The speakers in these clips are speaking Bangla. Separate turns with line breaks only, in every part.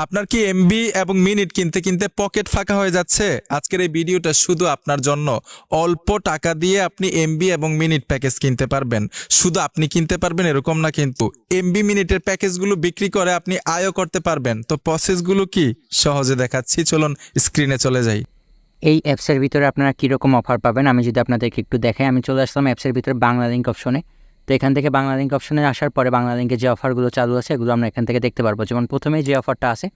আপনার কি এমবি এবং মিনিট কিনতে কিনতে পকেট ফাঁকা হয়ে যাচ্ছে? আজকের এই ভিডিওটা শুধু আপনার জন্য। অল্প টাকা দিয়ে আপনি এমবি এবং মিনিট প্যাকেজ কিনতে পারবেন। শুধু আপনি কিনতে পারবেন এরকম না, কিন্তু এমবি মিনিটের প্যাকেজগুলো বিক্রি করে আপনি আয়ও করতে পারবেন। তো প্রসেসগুলো কি সহজে দেখাচ্ছি, চলুন স্ক্রিনে চলে যাই।
এই অ্যাপসের ভিতরে আপনারা কীরকম অফার পাবেন আমি যদি আপনাদেরকে একটু দেখাই। আমি চলে আসলাম অ্যাপসের ভিতরে বাংলা লিঙ্ক অপশনে। তো এখান থেকে বাংলা লিঙ্ক অপশনে আসার পরে বাংলা লিঙ্কে যে অফারগুলো চালু আছে এগুলো আমরা এখান থেকে দেখতে পারবো। যেমন প্রথমেই যে অফারটা আছে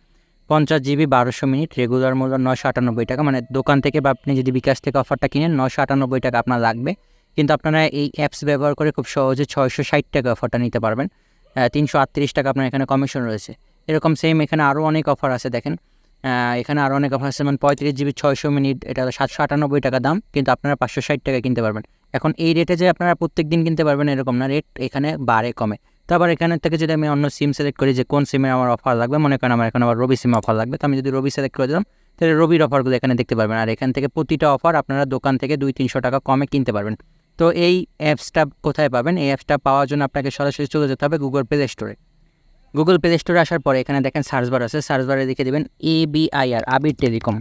50 জিবি 1200 মিনিট, রেগুলার মূল্য 998 টাকা, মানে দোকান থেকে বা আপনি যদি বিকাশ থেকে অফারটা কিনেন 998 টাকা আপনার লাগবে। কিন্তু আপনারা এই অ্যাপস ব্যবহার করে খুব সহজে 660 টাকা অফারটা নিতে পারবেন। 338 টাকা আপনার এখানে কমিশন রয়েছে। এরকম সেম এখানে আরও অনেক অফার আছে দেখেন। এখানে আরও অনেক অফার আছে, যেমন 35 জিবি 600 মিনিট, এটা 798 টাকা দাম, কিন্তু আপনারা 560 টাকা কিনতে পারবেন। এখন এই রেটে যে আপনারা প্রত্যেক দিন কিনতে পারবেন এরকম না, রেট এখানে বাড়ে কমে। তো আবার এখানে থেকে যদি আমি অন্য সিম সিলেক্ট করি যে কোন সিমে আমার অফার লাগবে, মনে করেন আমার এখন আবার রবি সিমে অফার লাগবে, তো আমি যদি রবি সিলেক্ট করে দিলাম তাহলে রবির অফারগুলো এখানে দেখতে পারবেন। আর এখান থেকে প্রতিটা অফার আপনারা দোকান থেকে 200-300 টাকা কমে কিনতে পারবেন। তো এই অ্যাপসটা কোথায় পাবেন? এই অ্যাপসটা পাওয়ার জন্য আপনাকে সরাসরি চলে যেতে হবে গুগল প্লে স্টোরে। গুগল প্লে স্টোরে আসার পরে এখানে দেখেন সার্চ বার আছে, সার্চ বারে লিখে দেবেন ABIR, আবির টেলিকম।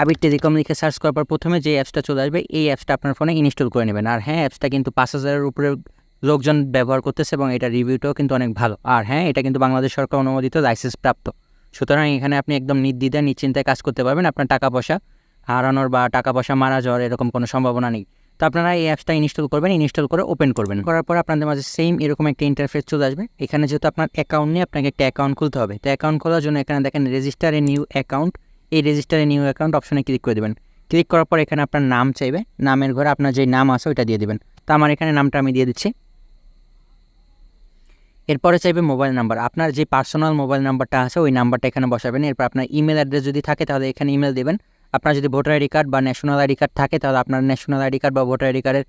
আবির টেলিকম লিখে সার্চ করার পর প্রথমে যে অ্যাপসটা চলে আসবে এই অ্যাপসটা আপনার ফোনে ইনস্টল করে নেবেন। আর হ্যাঁ, অ্যাপসটা কিন্তু 5000-এর উপরে লোকজন ব্যবহার করতেছে এবং এটা রিভিউটাও কিন্তু অনেক ভালো। আর হ্যাঁ, এটা কিন্তু বাংলাদেশ সরকার অনুমোদিত লাইসেন্স প্রাপ্ত। সুতরাং এখানে আপনি একদম নির্দ্বিধায় নিশ্চিন্তায় কাজ করতে পারবেন। আপনার টাকা পয়সা হারানোর বা টাকা পয়সা মারা যাওয়ার এরকম কোনো সম্ভাবনা নেই। তো আপনারা এই অ্যাপসটা ইনস্টল করবেন, ইনস্টল করে ওপেন করবেন। করার পর আপনাদের মাঝে সেম এরকম একটা ইন্টারফেস চলে আসবে। এখানে যেহেতু আপনার অ্যাকাউন্ট নেই, আপনাকে একটা অ্যাকাউন্ট খুলতে হবে। তো অ্যাকাউন্ট খোলার জন্য এখানে দেখেন রেজিস্টার এ নিউ অ্যাকাউন্ট, এই রেজিস্টার এ নিউ অ্যাকাউন্ট অপশনে ক্লিক করে দেবেন। ক্লিক করার পর এখানে আপনার নাম চাইবে, নামের ঘরে আপনার যে নাম আছে ওইটা দিয়ে দেবেন। তো আমার এখানে নামটা আমি দিয়ে দিচ্ছি। এরপরে চাইবে মোবাইল নাম্বার, আপনার যে পার্সোনাল মোবাইল নাম্বারটা আছে ওই নাম্বারটা এখানে বসাবেন। এরপর আপনার ইমেল অ্যাড্রেস যদি থাকে তাহলে এখানে ইমেল দেবেন। আপনার যদি ভোটার আইডি কার্ড বা ন্যাশনাল আইডি কার্ড থাকে তাহলে আপনার ন্যাশনাল আইডি কার্ড বা ভোটার আইডি কার্ডের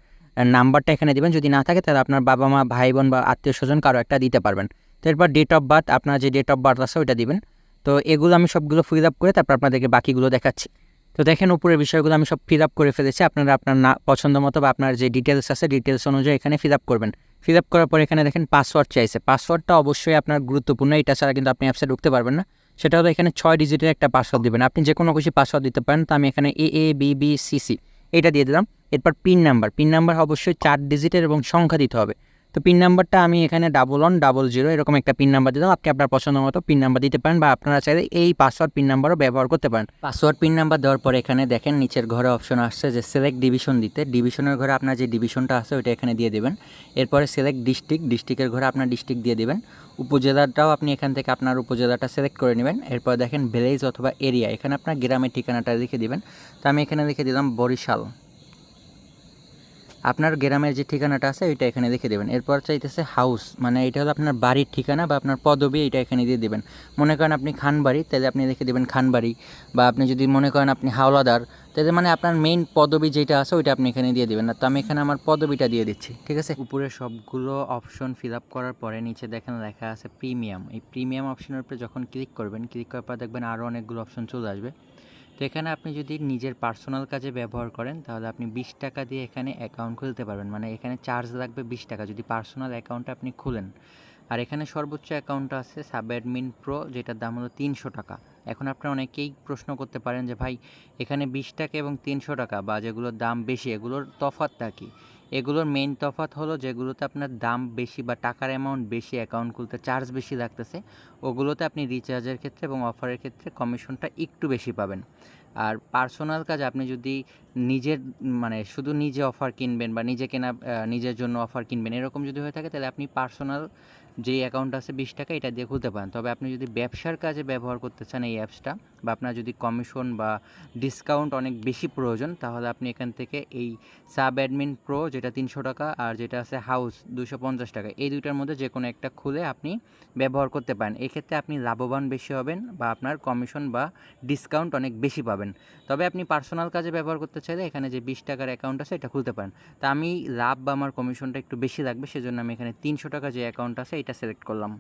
নাম্বারটা এখানে দেবেন। যদি না থাকে তাহলে আপনার বাবা মা ভাই বোন বা আত্মীয় স্বজন কারো একটা দিতে পারবেন। তো এরপর ডেট অফ বার্থ, আপনার যে ডেট অফ বার্থ আছে ওইটা দিবেন। তো এগুলো আমি সবগুলো ফিল আপ করে তারপর আপনাদেরকে বাকিগুলো দেখাচ্ছি। তো দেখেন উপরের বিষয়গুলো আমি সব ফিল আপ করে ফেলেছি। আপনারা আপনার পছন্দ মতো বা আপনার যে ডিটেলস আছে ডিটেলস অনুযায়ী এখানে ফিল আপ করবেন। ফিল আপ করার পর এখানে দেখেন পাসওয়ার্ড চাইছে। পাসওয়ার্ডটা অবশ্যই আপনার গুরুত্বপূর্ণ, এটা ছাড়া কিন্তু আপনি অ্যাপসে ঢুকতে পারবেন না। সেটা হলো এখানে 6 ডিজিটের একটা পাসওয়ার্ড দেবেন। আপনি যে কোনো খুশি পাসওয়ার্ড দিতে পারেন। তো আমি এখানে AABBCC এটা দিয়ে দিলাম। এরপর পিন নাম্বার অবশ্যই 4 ডিজিটের এবং সংখ্যা দিতে হবে। তো পিন নাম্বারটা আমি এখানে 1100 এরকম একটা পিন নাম্বার দিলাম। আপনি আপনার পছন্দ মতো পিন নাম্বার দিতে পারেন বা আপনারা চাইলে এই পাসওয়ার্ড পিন নাম্বারও ব্যবহার করতে পারেন। পাসওয়ার্ড পিন নাম্বার দেওয়ার পরে এখানে দেখেন নিচের ঘরে অপশন আসছে যে সিলেক্ট ডিভিশন দিতে। ডিভিশনের ঘরে আপনার যে ডিভিশনটা আছে ওইটা এখানে দিয়ে দেবেন। এরপরে সিলেক্ট ডিস্ট্রিক্টের ঘরে আপনার ডিস্ট্রিক্ট দিয়ে দেবেন। উপজেলাটাও আপনি এখান থেকে আপনার উপজেলাটা সিলেক্ট করে নেবেন। এরপর দেখেন ভিলেজ অথবা এরিয়া, এখানে আপনার গ্রামের ঠিকানাটা লিখে দিবেন। তো আমি এখানে লিখে দিলাম বরিশাল। আপনার গ্রামের যে ঠিকানাটা আছে ওইটা এখানে লিখে দেবেন। এরপর চাইতেছে হাউস, মানে এটা হলো আপনার বাড়ির ঠিকানা বা আপনার পদবি, এটা এখানে দিয়ে দেবেন। মনে করেন আপনি খানবাড়ি, তাহলে আপনি লিখে দেবেন খানবাড়ি। বা আপনি যদি মনে করেন আপনি হাওলাদার, তাহলে মানে আপনার মেইন পদবি যেটা আছে ওইটা আপনি এখানে দিয়ে দেবেন। না তো আমি এখানে আমার পদবিটা দিয়ে দিচ্ছি, ঠিক আছে। উপরে সবগুলো অপশন ফিল আপ করার পরে নিচে দেখেন লেখা আছে প্রিমিয়াম। এই প্রিমিয়াম অপশনের উপরে যখন ক্লিক করবেন, ক্লিক করার পর দেখবেন আরও অনেকগুলো অপশন চলে আসবে। তো এখানে আপনি যদি নিজের পার্সোনাল কাজে ব্যবহার করেন তাহলে আপনি 20 টাকা দিয়ে এখানে অ্যাকাউন্ট খুলতে পারবেন, মানে এখানে চার্জ লাগবে 20 টাকা যদি পার্সোনাল অ্যাকাউন্টটা আপনি খুলেন। আর এখানে সর্বোচ্চ অ্যাকাউন্ট আছে সাব অ্যাডমিন প্রো, যেটার দাম হলো 300 টাকা। এখন আপনারা অনেকেই প্রশ্ন করতে পারেন যে ভাই এখানে 20 টাকা এবং 300 টাকা বা যেগুলোর দাম বেশি এগুলোর তফাৎটা কী? এগুলোর মেইন তফাৎ হলো যেগুলোতে আপনার দাম বেশি বা টাকার অ্যামাউন্ট বেশি, অ্যাকাউন্ট খুলতে চার্জ বেশি লাগতেছে, ওগুলোতে আপনি রিচার্জের ক্ষেত্রে এবং অফারের ক্ষেত্রে কমিশনটা একটু বেশি পাবেন। আর পার্সোনাল কাজ আপনি যদি নিজের মানে শুধু নিজে অফার কিনবেন বা নিজে কেনা নিজের জন্য অফার কিনবেন এরকম যদি হয়ে থাকে তাহলে আপনি পার্সোনাল যে অ্যাকাউন্ট আছে 20 টাকা এটা দিয়ে খুলতে পারেন। তবে আপনি যদি ব্যবসার কাজে ব্যবহার করতে চান এই অ্যাপসটা বা আপনার যদি কমিশন বা ডিসকাউন্ট অনেক বেশি প্রয়োজন তাহলে আপনি এখান থেকে এই সাব অ্যাডমিন প্রো যেটা 300 টাকা আর যেটা আছে হাউস 250 টাকা, এই দুইটার মধ্যে যে কোনো একটা খুলে আপনি ব্যবহার করতে পারেন। এক্ষেত্রে আপনি লাভবান বেশি হবেন বা আপনার কমিশন বা ডিসকাউন্ট অনেক বেশি পাবেন। তবে আপনি পার্সোনাল কাজে ব্যবহার করতে চাইলে এখানে যে 20 টাকার অ্যাকাউন্ট আছে এটা খুলতে পারেন। তা আমি লাভ বা আমার কমিশনটা একটু বেশি লাগবে সেজন্য আমি এখানে 300 টাকা যে অ্যাকাউন্ট আছে এটা সিলেক্ট করলাম।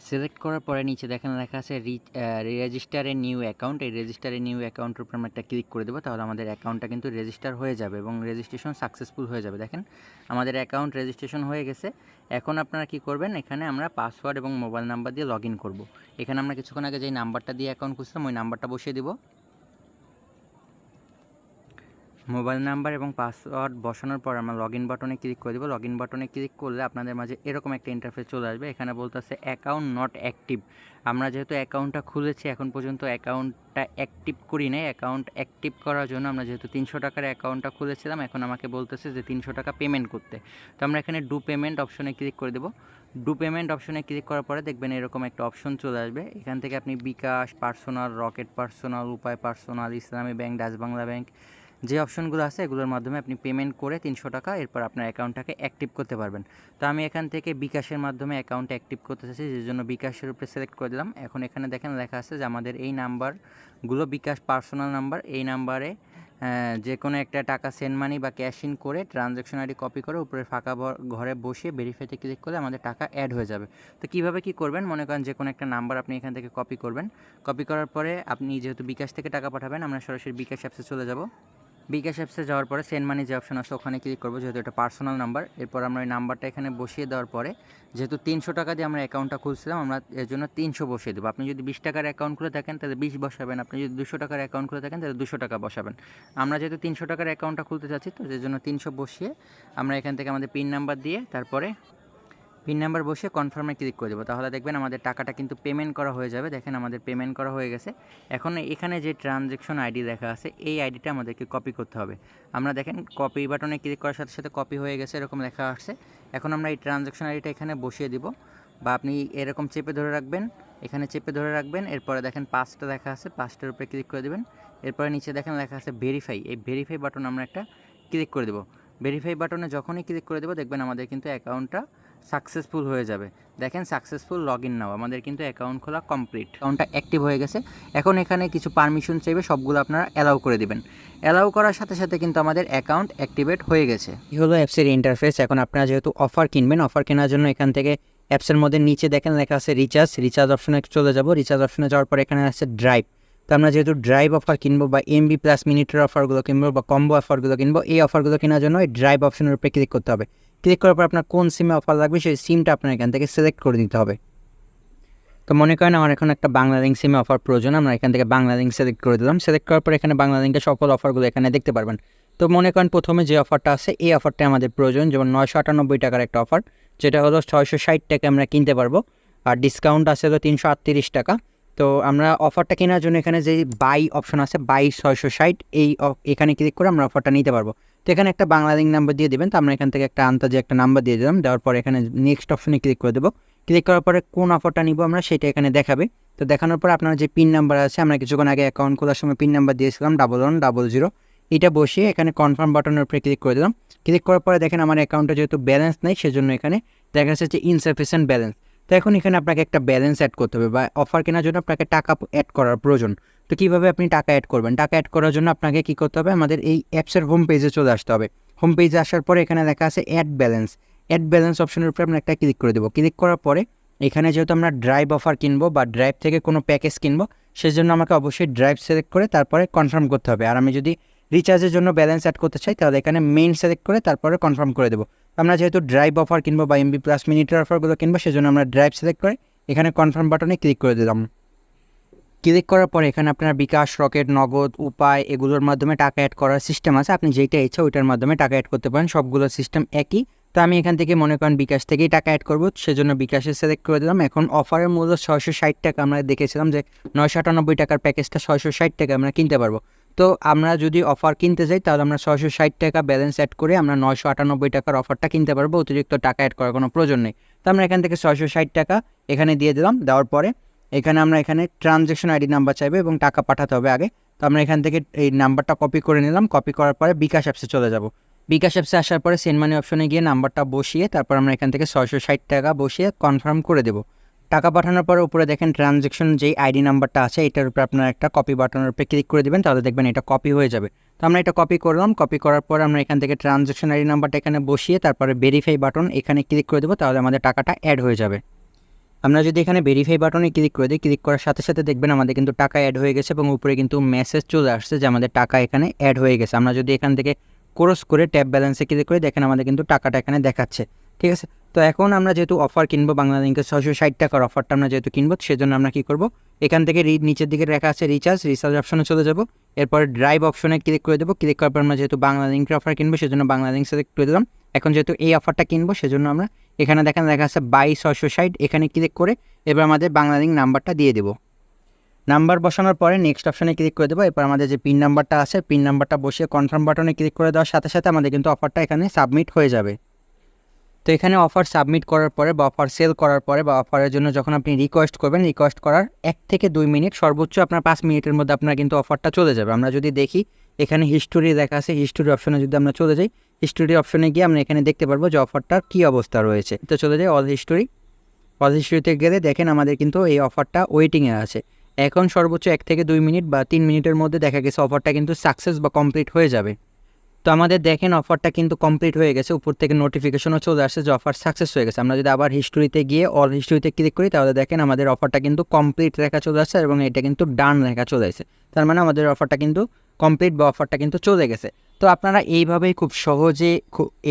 সিলেক্ট করার পরে নিচে দেখেন লেখা আছে রেজিস্টার এ নিউ অ্যাকাউন্ট। এই রেজিস্টার এ নিউ অ্যাকাউন্টের উপর আমরা একটা ক্লিক করে দেবো, তাহলে আমাদের অ্যাকাউন্টটা কিন্তু রেজিস্টার হয়ে যাবে এবং রেজিস্ট্রেশন সাকসেসফুল হয়ে যাবে। দেখেন আমাদের অ্যাকাউন্ট রেজিস্ট্রেশন হয়ে গেছে। এখন আপনারা কি করবেন, এখানে আমরা পাসওয়ার্ড এবং মোবাইল নাম্বার দিয়ে লগ ইন করবো। এখানে আমরা কিছুক্ষণ আগে যেই নাম্বারটা দিয়ে অ্যাকাউন্ট খুলছিলাম ওই নাম্বারটা বসিয়ে দিব। মোবাইল নাম্বার এবং পাসওয়ার্ড বসানোর পর আমরা লগ ইন বাটনে ক্লিক করে দেবো। লগ ইন বাটনে ক্লিক করলে আপনাদের মাঝে এরকম একটা ইন্টারফেস চলে আসবে। এখানে বলতেছে অ্যাকাউন্ট নট অ্যাক্টিভ। আমরা যেহেতু অ্যাকাউন্টটা খুলেছি, এখন পর্যন্ত অ্যাকাউন্টটা অ্যাক্টিভ করি নাই। অ্যাকাউন্ট অ্যাক্টিভ করার জন্য আমরা যেহেতু 300 টাকার অ্যাকাউন্টটা খুলেছিলাম, এখন আমাকে বলতেছে যে 300 টাকা পেমেন্ট করতে। তো আমরা এখানে ডু পেমেন্ট অপশনে ক্লিক করে দেবো। ডু পেমেন্ট অপশনে ক্লিক করার পরে দেখবেন এরকম একটা অপশন চলে আসবে। এখান থেকে আপনি বিকাশ পার্সোনাল, রকেট পার্সোনাল, উপায় পার্সোনাল, ইসলামী ব্যাংক, ডাচ বাংলা ব্যাংক, যে অপশনগুলো আছে এগুলোর মাধ্যমে আপনি পেমেন্ট করে 300 টাকা এরপর আপনার অ্যাকাউন্টটাকে অ্যাক্টিভ করতে পারবেন। তো আমি এখান থেকে বিকাশের মাধ্যমে অ্যাকাউন্ট অ্যাক্টিভ করতে চাচ্ছি, যে জন্য বিকাশের উপরে সিলেক্ট করে দিলাম। এখন এখানে দেখেন লেখা আছে যে আমাদের এই নাম্বারগুলো বিকাশ পার্সোনাল নাম্বার। এই নাম্বারে যে কোনো একটা টাকা সেন্ড মানি বা ক্যাশ ইন করে ট্রানজ্যাকশন আইডি কপি করে উপরে ফাঁকা ঘরে বসিয়ে ভেরিফাইতে ক্লিক করলে আমাদের টাকা অ্যাড হয়ে যাবে। তো কীভাবে কী করবেন, মনে করেন যে কোনো একটা নাম্বার আপনি এখান থেকে কপি করবেন। কপি করার পরে আপনি যেহেতু বিকাশ থেকে টাকা পাঠাবেন, আমরা সরাসরি বিকাশ অ্যাপসে চলে যাব। বিকাশ অ্যাপসে যাওয়ার পরে সেন্ড মানি যে অপশন আছে ওখানে ক্লিক করবো, যেহেতু এটা পার্সোনাল নাম্বার। এরপর আমরা ওই নাম্বারটা এখানে বসিয়ে দেওয়ার পরে যেহেতু 300 টাকা দিয়ে আমরা অ্যাকাউন্টটা খুলছিলাম, আমরা এর জন্য 300 বসিয়ে দেবো। আপনি যদি 20 টাকার অ্যাকাউন্ট খুলে থাকেন তাহলে 20 বসাবেন, আপনি যদি 200 টাকার অ্যাকাউন্ট খুলে থাকেন তাহলে 200 টাকা বসাবেন। আমরা যেহেতু 300 টাকার অ্যাকাউন্টটা খুলতে চাচ্ছি, তো এর জন্য 300 বসিয়ে আমরা এখান থেকে আমাদের পিন নাম্বার দিয়ে তারপরে পিন নাম্বার বসে কনফার্মে ক্লিক করে দেবো। তাহলে দেখবেন আমাদের টাকাটা কিন্তু পেমেন্ট করা হয়ে যাবে। দেখেন আমাদের পেমেন্ট করা হয়ে গেছে। এখন এখানে যে ট্রানজ্যাকশন আইডি লেখা আছে এই আইডিটা আমাদেরকে কপি করতে হবে। আমরা দেখেন কপি বাটনে ক্লিক করার সাথে সাথে কপি হয়ে গেছে, এরকম লেখা আসছে। এখন আমরা এই ট্রানজ্যাকশন আইডিটা এখানে বসিয়ে দিব, বা আপনি এরকম চেপে ধরে রাখবেন, এখানে চেপে ধরে রাখবেন। এরপরে দেখেন 5টা লেখা আছে, 5টার উপরে ক্লিক করে দেবেন। এরপরে নিচে দেখেন লেখা আছে ভেরিফাই। এই ভেরিফাই বাটন আমরা একটা ক্লিক করে দেবো। ভেরিফাই বাটনে যখনই ক্লিক করে দেবো দেখবেন আমাদের কিন্তু অ্যাকাউন্টটা সাকসেসফুল হয়ে যাবে। দেখেন সাকসেসফুল লগ ইন নাও, আমাদের কিন্তু অ্যাকাউন্ট খোলা কমপ্লিট, অ্যাকাউন্টটা অ্যাক্টিভ হয়ে গেছে। এখন এখানে কিছু পারমিশন চাইবে, সবগুলো আপনারা অ্যালাউ করে দিবেন। অ্যালাউ করার সাথে সাথে কিন্তু আমাদের অ্যাকাউন্ট অ্যাক্টিভেট হয়ে গেছে। এই হলো অ্যাপসের ইন্টারফেস। এখন আপনারা যেহেতু অফার কিনবেন, অফার কেনার জন্য এখান থেকে অ্যাপসের মধ্যে নিচে দেখেন লেখা আছে রিচার্জ অপশনে চলে যাব। রিচার্জ অপশনে যাওয়ার পর এখানে আছে ড্রাইভ। তো আমরা যেহেতু ড্রাইভ অফার কিনবো বা এমবি প্লাস মিনিটের অফারগুলো কিনবো বা কম্বো অফারগুলো কিনবো, এই অফারগুলো কেনার জন্য এই ড্রাইভ অপশনের উপরে ক্লিক করতে হবে। ক্লিক করার পর আপনার কোন সিমে অফার লাগবে সেই সিমটা আপনার এখান থেকে সিলেক্ট করে দিতে হবে। তো মনে করেন আমার এখন একটা বাংলালিংক সিমে অফার প্রয়োজন, আমরা এখান থেকে বাংলালিংক সিলেক্ট করে দিলাম। সিলেক্ট করার পর এখানে বাংলালিংকের সকল অফারগুলো এখানে দেখতে পারবেন। তো মনে করেন প্রথমে যে অফারটা আছে এই অফারটা আমাদের প্রয়োজন, যেমন 998 টাকার একটা অফার, যেটা হলো 660 টাকা আমরা কিনতে পারবো, আর ডিসকাউন্ট আছে হলো 338 টাকা। তো আমরা অফারটা কেনার জন্য এখানে যে বাই অপশন আছে, বাই 660, এখানে ক্লিক করে আমরা অফারটা নিতে পারবো। তো এখানে একটা বাংলালিংক নাম্বার দিয়ে দেবেন। তো আমরা এখান থেকে একটা আন্তাজে একটা নাম্বার দিয়ে দিলাম। দেওয়ার পর এখানে নেক্সট অপশনে ক্লিক করে দেবো। ক্লিক করার পরে কোন অফারটা নিব আমরা সেটা এখানে দেখাবে। তো দেখানোর পর আপনার যে পিন নাম্বার আছে, আমরা কিছুক্ষণ আগে অ্যাকাউন্ট খোলার সময় পিন নাম্বার দিয়েছিলাম 1100, এটা বসিয়ে এখানে কনফার্ম বাটনের উপরে ক্লিক করে দিলাম। ক্লিক করার পরে দেখেন আমার অ্যাকাউন্টে যেহেতু ব্যালেন্স নেই, সেজন্য এখানে দেখা যাচ্ছে যে ইনসাফিসিয়েন্ট ব্যালেন্স। তো এখন এখানে আপনাকে একটা ব্যালেন্স অ্যাড করতে হবে, বা অফার কেনার জন্য আপনাকে টাকা অ্যাড করার প্রয়োজন। তো কীভাবে আপনি টাকা অ্যাড করবেন? টাকা অ্যাড করার জন্য আপনাকে কী করতে হবে, আমাদের এই অ্যাপসের হোম পেজে চলে আসতে হবে। হোম পেজে আসার পরে এখানে লেখা আছে অ্যাড ব্যালেন্স অপশনের উপরে আমরা একটা ক্লিক করে দেবো। ক্লিক করার পরে এখানে যেহেতু আমরা ড্রাইভ অফার কিনবো বা ড্রাইভ থেকে কোনো প্যাকেজ কিনবো, সেজন্য আমাকে অবশ্যই ড্রাইভ সিলেক্ট করে তারপরে কনফার্ম করতে হবে। আর আমি যদি রিচার্জের জন্য ব্যালেন্স অ্যাড করতে চাই তাহলে এখানে মেইন সিলেক্ট করে তারপরে কনফার্ম করে দেবো। আমরা যেহেতু ড্রাইভ অফার কিনবো বা এমবি প্লাস মিনিটের অফারগুলো কিনবো, সেজন্য আমরা ড্রাইভ সিলেক্ট করে এখানে কনফার্ম বাটনে ক্লিক করে দিলাম। ক্লিক করার পরে এখানে আপনার বিকাশ, রকেট, নগদ, উপায় এগুলোর মাধ্যমে টাকা অ্যাড করার সিস্টেম আছে। আপনি যেটা ইচ্ছা ওইটার মাধ্যমে টাকা অ্যাড করতে পারেন, সবগুলো সিস্টেম একই। তো আমি এখান থেকে মনে করেন বিকাশ থেকেই টাকা অ্যাড করবো, সেজন্য বিকাশে সিলেক্ট করে দিলাম। এখন অফারের মূল্য 660 টাকা। আমরা দেখেছিলাম যে 998 টাকার প্যাকেজটা 660 টাকা আমরা কিনতে পারবো। তো আমরা যদি অফার কিনতে যাই তাহলে আমরা 660 টাকা ব্যালেন্স অ্যাড করে আমরা 998 টাকার অফারটা কিনতে পারবো, অতিরিক্ত টাকা অ্যাড করার কোনো প্রয়োজন নেই। তো আমরা এখান থেকে 660 টাকা এখানে দিয়ে দিলাম। দেওয়ার পরে এখানে আমরা এখানে ট্রানজ্যাকশন আইডি নাম্বার চাইবে এবং টাকা পাঠাতে হবে আগে। তো আমরা এখান থেকে এই নাম্বারটা কপি করে নিলাম। কপি করার পরে বিকাশ অ্যাপসে চলে যাব। বিকাশ অ্যাপসে আসার পরে সেন্ড মানি অপশনে গিয়ে নাম্বারটা বসিয়ে তারপর আমরা এখান থেকে 660 টাকা বসিয়ে কনফার্ম করে দেবো। টাকা পাঠানোর পরে উপরে দেখেন ট্রানজ্যাকশন যেই আইডি নাম্বারটা আছে এটার উপরে আপনারা একটা কপি বাটনের উপরে ক্লিক করে দেবেন, তাহলে দেখবেন এটা কপি হয়ে যাবে। তো আমরা এটা কপি করলাম। কপি করার পর আমরা এখান থেকে ট্রানজ্যাকশন আইডি নাম্বারটা এখানে বসিয়ে তারপরে ভেরিফাই বাটন এখানে ক্লিক করে দেবো, তাহলে আমাদের টাকাটা অ্যাড হয়ে যাবে। আমরা যদি এখানে ভেরিফাই বাটনে ক্লিক করে দিই, ক্লিক করার সাথে সাথে দেখবেন আমাদের কিন্তু টাকা অ্যাড হয়ে গেছে এবং উপরে কিন্তু মেসেজ চলে আসছে যে আমাদের টাকা এখানে অ্যাড হয়ে গেছে। আমরা যদি এখান থেকে ক্রস করে ট্যাব ব্যালেন্সে ক্লিক করে দেখেন আমাদের কিন্তু টাকাটা এখানে দেখাচ্ছে। ঠিক আছে, তো এখন আমরা যেহেতু অফার কিনবো, বাংলালিংকের 660 টাকার অফারটা আমরা যেহেতু কিনবো, সেজন্য আমরা কী করবো, এখান থেকে নিচের দিকে লেখা আছে রিচার্জ অপশনে চলে যাব। এরপরে ড্রাইভ অপশনে ক্লিক করে দেবো। ক্লিক করার পর আমরা যেহেতু বাংলালিংকের অফার কিনবো সেজন্য বাংলালিংক সিলেক্ট করে দিলাম। এখন যেহেতু এই অফারটা কিনবো সেজন্য আমরা এখানে দেখেন লেখা আছে 2260, এখানে ক্লিক করে এবার আমাদের বাংলালিংক নাম্বারটা দিয়ে দেবো। নাম্বার বসানোর পরে নেক্সট অপশনে ক্লিক করে দেবো। এরপর আমাদের যে পিন নাম্বারটা আছে, পিন নাম্বারটা বসিয়ে কনফার্ম বাটনে ক্লিক করে দেওয়ার সাথে সাথে আমাদের কিন্তু অফারটা এখানে সাবমিট হয়ে যাবে। তো এখানে অফার সাবমিট করার পরে বা অফার সেল করার পরে বা অফারের জন্য যখন আপনি রিকোয়েস্ট করবেন, রিকোয়েস্ট করার 1 থেকে 2 মিনিট, সর্বোচ্চ আপনার 5 মিনিটের মধ্যে আপনার কিন্তু অফারটা চলে যাবে। আমরা যদি দেখি এখানে হিস্টোরি দেখা আছে, হিস্টোরি অপশনে যদি আমরা চলে যাই, হিস্টোরি অপশনে গিয়ে আমরা এখানে দেখতে পারবো যে অফারটার কী অবস্থা রয়েছে। তো চলে যাই অল হিস্টোরিতে গেলে দেখেন আমাদের কিন্তু এই অফারটা ওয়েটিংয়ে আছে। এখন সর্বোচ্চ 1 থেকে 2 মিনিট বা 3 মিনিটের মধ্যে দেখা গেছে অফারটা কিন্তু সাকসেস বা কমপ্লিট হয়ে যাবে। তো আমাদের দেখেন অফারটা কিন্তু কমপ্লিট হয়ে গেছে, উপর থেকে নোটিফিকেশনও চলে আসছে যে অফার সাকসেস হয়ে গেছে। আমরা যদি আবার হিস্টোরিতে গিয়ে অল হিস্টোরিতে ক্লিক করি তাহলে দেখেন আমাদের অফারটা কিন্তু কমপ্লিট লেখা চলে আসছে এবং এটা কিন্তু ডান লেখা চলে আসছে। তার মানে আমাদের অফারটা কিন্তু কমপ্লিট বা অফারটা কিন্তু চলে গেছে। তো আপনারা এইভাবেই খুব সহজে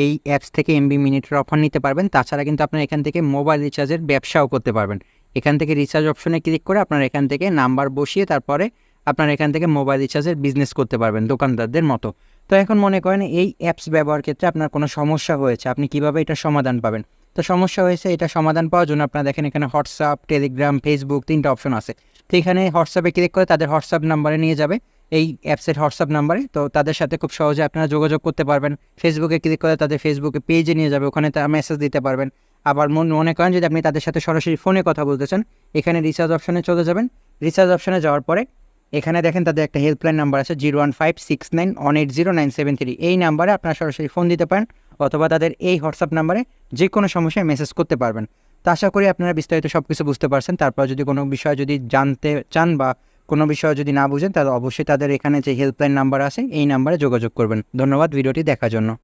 এই অ্যাপস থেকে এমবি মিনিটের অফার নিতে পারবেন। তাছাড়া কিন্তু আপনারা এখান থেকে মোবাইল রিচার্জের ব্যবসাও করতে পারবেন। এখান থেকে রিচার্জ অপশনে ক্লিক করে আপনারা এখান থেকে নাম্বার বসিয়ে তারপরে আপনারা এখান থেকে মোবাইল রিচার্জের বিজনেস করতে পারবেন দোকানদারদের মতো। তো এখন মনে করেন এই অ্যাপস ব্যবহার ক্ষেত্রে আপনার কোনো সমস্যা হয়েছে, আপনি কিভাবে এটা সমাধান পাবেন? তো সমস্যা হয়েছে, এটা সমাধান পাওয়ার জন্য আপনারা দেখেন এখানে হোয়াটসঅ্যাপ, টেলিগ্রাম, ফেসবুক 3টা অপশন আছে। তো এখানে হোয়াটসঅ্যাপে ক্লিক করে তাদের হোয়াটসঅ্যাপ নাম্বারে নিয়ে যাবে, এই অ্যাপসের হোয়াটসঅ্যাপ নাম্বারে। তো তাদের সাথে খুব সহজে আপনারা যোগাযোগ করতে পারবেন। ফেসবুকে ক্লিক করে তাদের ফেসবুকে পেজে নিয়ে যাবে, ওখানে তারা মেসেজ দিতে পারবেন। আবার মনে করেন যদি আপনি তাদের সাথে সরাসরি ফোনে কথা বলতে চান, এখানে রিচার্জ অপশনে চলে যাবেন। রিচার্জ অপশনে যাওয়ার পরে এখানে দেখেন তাদের একটা হেল্পলাইন নাম্বার আছে 01569180973। এই নাম্বারে আপনারা সরাসরি ফোন দিতে পারেন অথবা তাদের এই হোয়াটসঅ্যাপ নাম্বারে যে কোনো সমস্যায় মেসেজ করতে পারবেন। তো আশা করি আপনারা বিস্তারিত সব কিছু বুঝতে পারছেন। তারপর যদি কোনো বিষয় যদি জানতে চান বা কোনো বিষয় যদি না বুঝেন তাহলে অবশ্যই তাদের এখানে যে হেল্পলাইন নাম্বার আছে এই নাম্বারে যোগাযোগ করবেন। ধন্যবাদ ভিডিওটি দেখার জন্য।